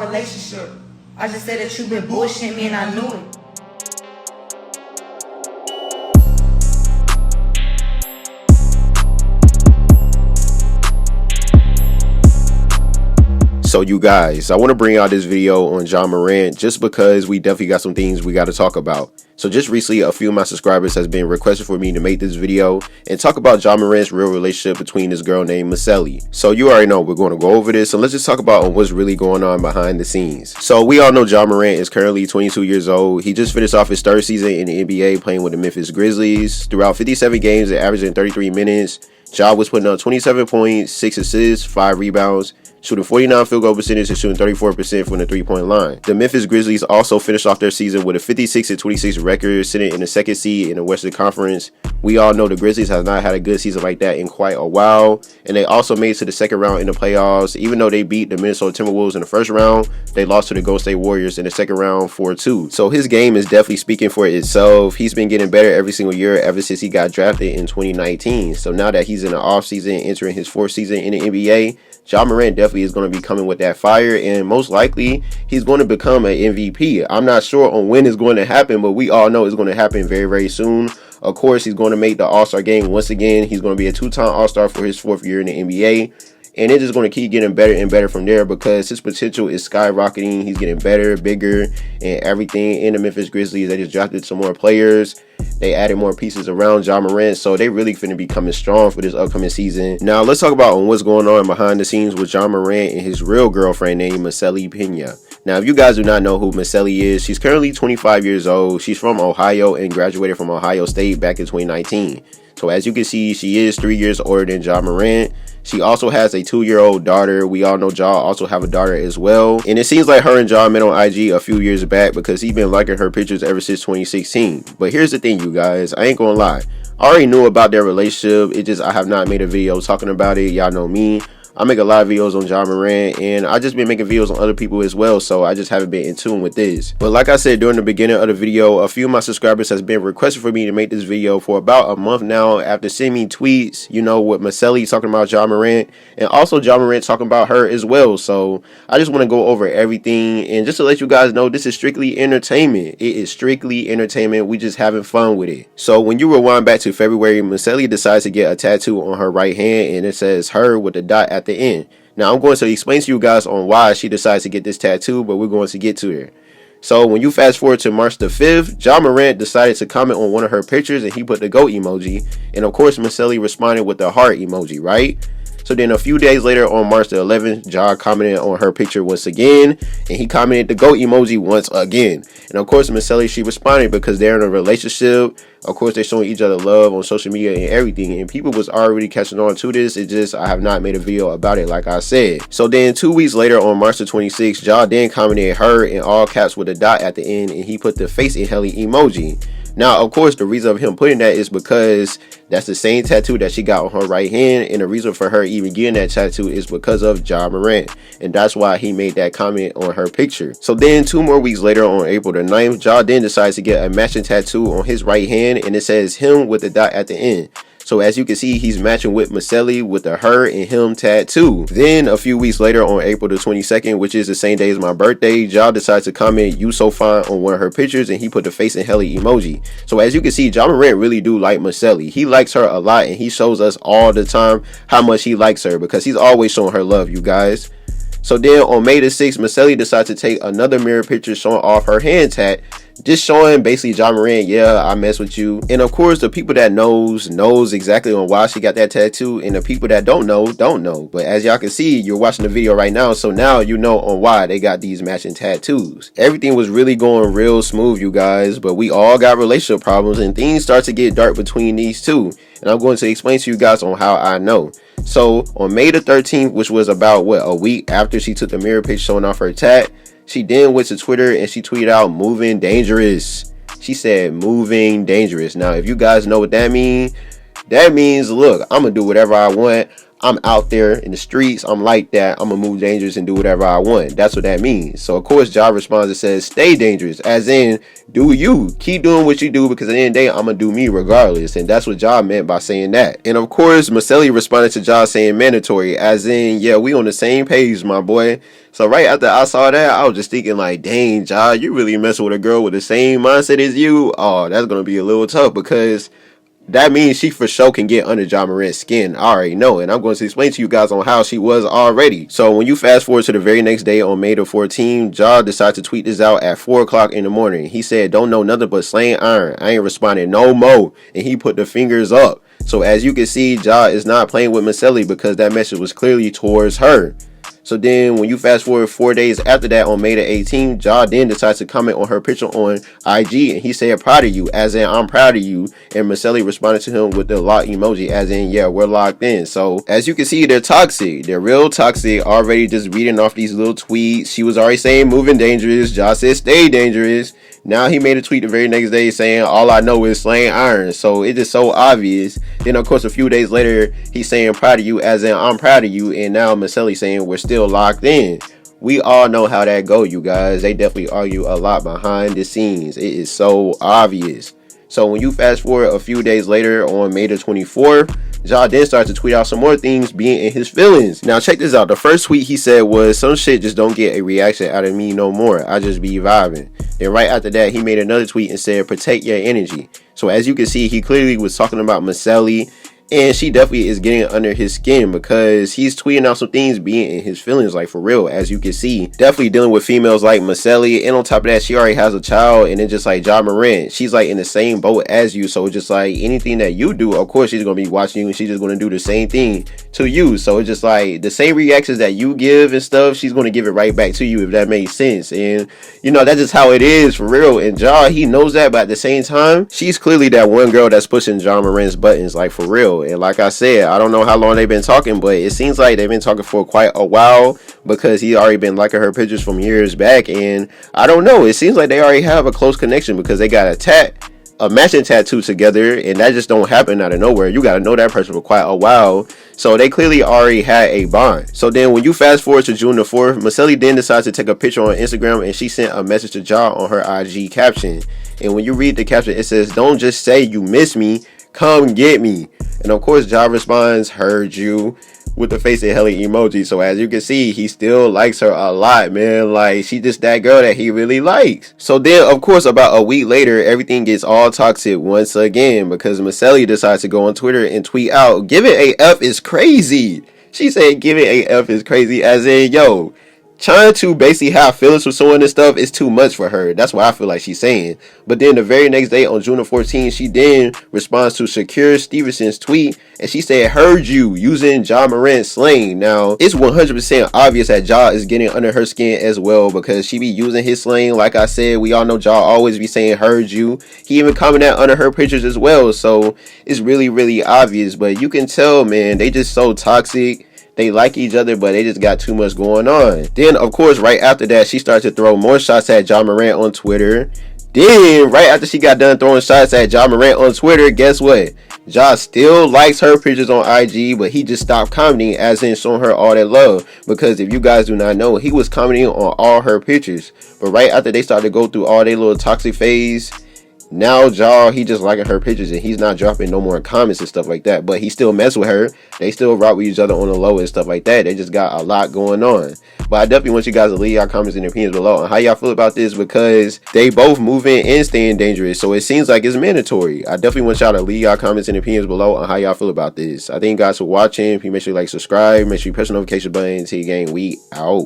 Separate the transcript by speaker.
Speaker 1: relationship. I just said that you been bullshitting me and I knew it.
Speaker 2: So you guys, I want to bring out this video on Ja Morant just because we definitely got some things we got to talk about. So just recently, a few of my subscribers has been requested for me to make this video and talk about Ja Morant's real relationship between this girl named Miceli. So you already know we're going to go over this. So let's just talk about what's really going on behind the scenes. So we all know Ja Morant is currently 22 years old. He just finished off his third season in the NBA playing with the Memphis Grizzlies. Throughout 57 games and averaging 33 minutes, Ja was putting up 27 points, 6 assists, 5 rebounds, shooting 49 field goal percentage and shooting 34% from the three-point line. The Memphis Grizzlies also finished off their season with a 56-26 record, sitting in the second seed in the Western Conference. We all know the Grizzlies have not had a good season like that in quite a while, and they also made it to the second round in the playoffs. Even though they beat the Minnesota Timberwolves in the first round, they lost to the Golden State Warriors in the second round 4-2. So his game is definitely speaking for itself. He's been getting better every single year ever since he got drafted in 2019. So now that he's in the offseason, entering his fourth season in the NBA, Ja Morant definitely is going to be coming with that fire, and most likely he's going to become an MVP. I'm not sure on when it's going to happen, but we all know it's going to happen very, very soon. Of course, he's going to make the All-Star game once again. He's going to be a two-time All-Star for his fourth year in the NBA. And it's just going to keep getting better and better from there because his potential is skyrocketing. He's getting better, bigger, and everything. In the Memphis Grizzlies, they just drafted some more players. They added more pieces around Ja Morant, so they really finna be coming strong for this upcoming season. Now, let's talk about what's going on behind the scenes with Ja Morant and his real girlfriend named Miceli Pena. Now, if you guys do not know who Miceli is, she's currently 25 years old. She's from Ohio and graduated from Ohio State back in 2019. So as you can see, she is 3 years older than Ja Morant. She also has a 2-year-old daughter. We all know Ja also have a daughter as well. And it seems like her and Ja met on IG a few years back because he's been liking her pictures ever since 2016. But here's the thing, you guys. I ain't gonna lie. I already knew about their relationship. It just I have not made a video talking about it. Y'all know me. I make a lot of videos on Ja Morant, and I just been making videos on other people as well, so I just haven't been in tune with this. But like I said during the beginning of the video, a few of my subscribers has been requested for me to make this video for about a month now after sending me tweets, you know, with Miceli talking about Ja Morant, and also Ja Morant talking about her as well. So I just want to go over everything, and just to let you guys know, this is strictly entertainment. It is strictly entertainment. We just having fun with it. So when you rewind back to February, Miceli decides to get a tattoo on her right hand, and it says her with the dot at the end. Now I'm going to explain to you guys on why she decides to get this tattoo, but we're going to get to it. So when you fast forward to March the 5th, Ja Morant decided to comment on one of her pictures and he put the goat emoji. And of course, Miceli responded with the heart emoji, right? So then a few days later on March the 11th, Ja commented on her picture once again, and he commented the goat emoji once again. And of course, Miceli, she responded because they're in a relationship. Of course, they're showing each other love on social media and everything, and people was already catching on to this. It's just I have not made a video about it like I said. So then 2 weeks later on March the 26th, Ja then commented her in all caps with a dot at the end, and he put the face in heli emoji. Now, of course, the reason of him putting that is because that's the same tattoo that she got on her right hand, and the reason for her even getting that tattoo is because of Ja Morant, and that's why he made that comment on her picture. So then 2 more weeks later on April the 9th, Ja then decides to get a matching tattoo on his right hand, and it says him with the dot at the end. So as you can see, he's matching with Miceli with the her and him tattoo. Then a few weeks later on April the 22nd, which is the same day as my birthday, Ja decides to comment "you so fine" on one of her pictures, and he put the face and heli emoji. So as you can see, Ja Morant really do like Miceli. He likes her a lot, and he shows us all the time how much he likes her because he's always showing her love, you guys. So then on May the 6th, Miceli decides to take another mirror picture showing off her hand tat, just showing basically Ja Morant, yeah, I mess with you. And of course, the people that knows exactly on why she got that tattoo, and the people that don't know. But as y'all can see, you're watching the video right now, so now you know on why they got these matching tattoos. Everything was really going real smooth, you guys, but we all got relationship problems, and things start to get dark between these two. And I'm going to explain to you guys on how I know. So on May the 13th, which was about a week after she took the mirror picture showing off her tat, she then went to Twitter and she tweeted out "moving dangerous." She said "moving dangerous." Now, if you guys know what that means, look, I'm gonna do whatever I want. I'm out there in the streets. I'm like that. I'm gonna move dangerous and do whatever I want. That's what that means. So of course, Ja responds and says, stay dangerous, as in, do you. Keep doing what you do, because at the end of the day, I'm gonna do me regardless. And that's what Ja meant by saying that. And of course, Miceli responded to Ja saying mandatory, as in, yeah, we on the same page, my boy. So right after I saw that, I was just thinking like, dang, Ja, you really messing with a girl with the same mindset as you? Oh, that's gonna be a little tough, because that means she for sure can get under Ja Morant's skin. I already know, and I'm going to explain to you guys on how she was already. So when you fast forward to the very next day on May the 14th, Ja decided to tweet this out at 4 o'clock in the morning. He said, don't know nothing but slaying iron. I ain't responding no more. And he put the fingers up. So as you can see, Ja is not playing with Miceli, because that message was clearly towards her. So then when you fast forward 4 days after that on May the 18th, Ja then decides to comment on her picture on IG, and he said, proud of you, as in, I'm proud of you. And Miceli responded to him with the lock emoji, as in, yeah, we're locked in. So as you can see, they're toxic. They're real toxic, already just reading off these little tweets. She was already saying moving dangerous. Ja said stay dangerous. Now he made a tweet the very next day saying, all I know is slaying iron. So it's just so obvious. Then of course a few days later, he's saying proud of you, as in, I'm proud of you. And now Miceli saying we're still locked in. We all know how that go, you guys. They definitely argue a lot behind the scenes. It is so obvious. So when you fast forward a few days later on May the 24th, Ja then starts to tweet out some more things being in his feelings. Now check this out. The first tweet he said was, some shit just don't get a reaction out of me no more. I just be vibing. Then right after that, he made another tweet and said, protect your energy. So as you can see, he clearly was talking about Miceli. And she definitely is getting under his skin, because he's tweeting out some things being in his feelings, like for real, as you can see. Definitely dealing with females like Miceli, and on top of that, she already has a child. And then just like Ja Morant, she's like in the same boat as you. So just like anything that you do, of course she's gonna be watching you, and she's just gonna do the same thing to you. So it's just like the same reactions that you give and stuff, she's gonna give it right back to you, if that makes sense. And you know, that's just how it is for real. And Ja, he knows that, but at the same time, she's clearly that one girl that's pushing Ja Morant's buttons, like for real. And like I said, I don't know how long they've been talking, but it seems like they've been talking for quite a while, because he already been liking her pictures from years back. And I don't know, it seems like they already have a close connection, because they got a matching tattoo together, and that just don't happen out of nowhere. You got to know that person for quite a while. So they clearly already had a bond. So then when you fast forward to June the 4th, Miceli then decides to take a picture on Instagram, and she sent a message to Ja on her IG caption. And when you read the caption, it says, don't just say you miss me, come get me. And of course, Ja responds, heard you, with the face of hella emoji. So as you can see, he still likes her a lot, man. Like, she just that girl that he really likes. So then, of course, about a week later, everything gets all toxic once again, because Miceli decides to go on Twitter and tweet out, giving a F is crazy. She said giving a F is crazy, as in, yo, trying to basically have feelings for someone and stuff is too much for her. That's what I feel like she's saying. But then the very next day on June the 14th, she then responds to Shakir Stevenson's tweet, and she said, heard you, using Ja Morant's slang. Now, it's 100% obvious that Ja is getting under her skin as well, because she be using his slang. Like I said, we all know Ja always be saying heard you. He even commented under her pictures as well. So it's really, really obvious. But you can tell, man, they just so toxic. They like each other, but they just got too much going on. Then, of course, right after that, she started to throw more shots at Ja Morant on Twitter. Then, right after she got done throwing shots at Ja Morant on Twitter, guess what? Ja still likes her pictures on IG, but he just stopped commenting, as in showing her all that love. Because if you guys do not know, he was commenting on all her pictures. But right after they started to go through all their little toxic phase, now Ja, he just liking her pictures, and he's not dropping no more comments and stuff like that. But he still mess with her. They still rock with each other on the low and stuff like that. They just got a lot going on. But I definitely want you guys to leave your comments and opinions below on how y'all feel about this, because they both moving and staying dangerous. So it seems like it's mandatory. I definitely want y'all to leave your comments and opinions below on how y'all feel about this. I thank you guys for watching. Please make sure you like, subscribe, make sure you press the notification button. Till you gang, we out.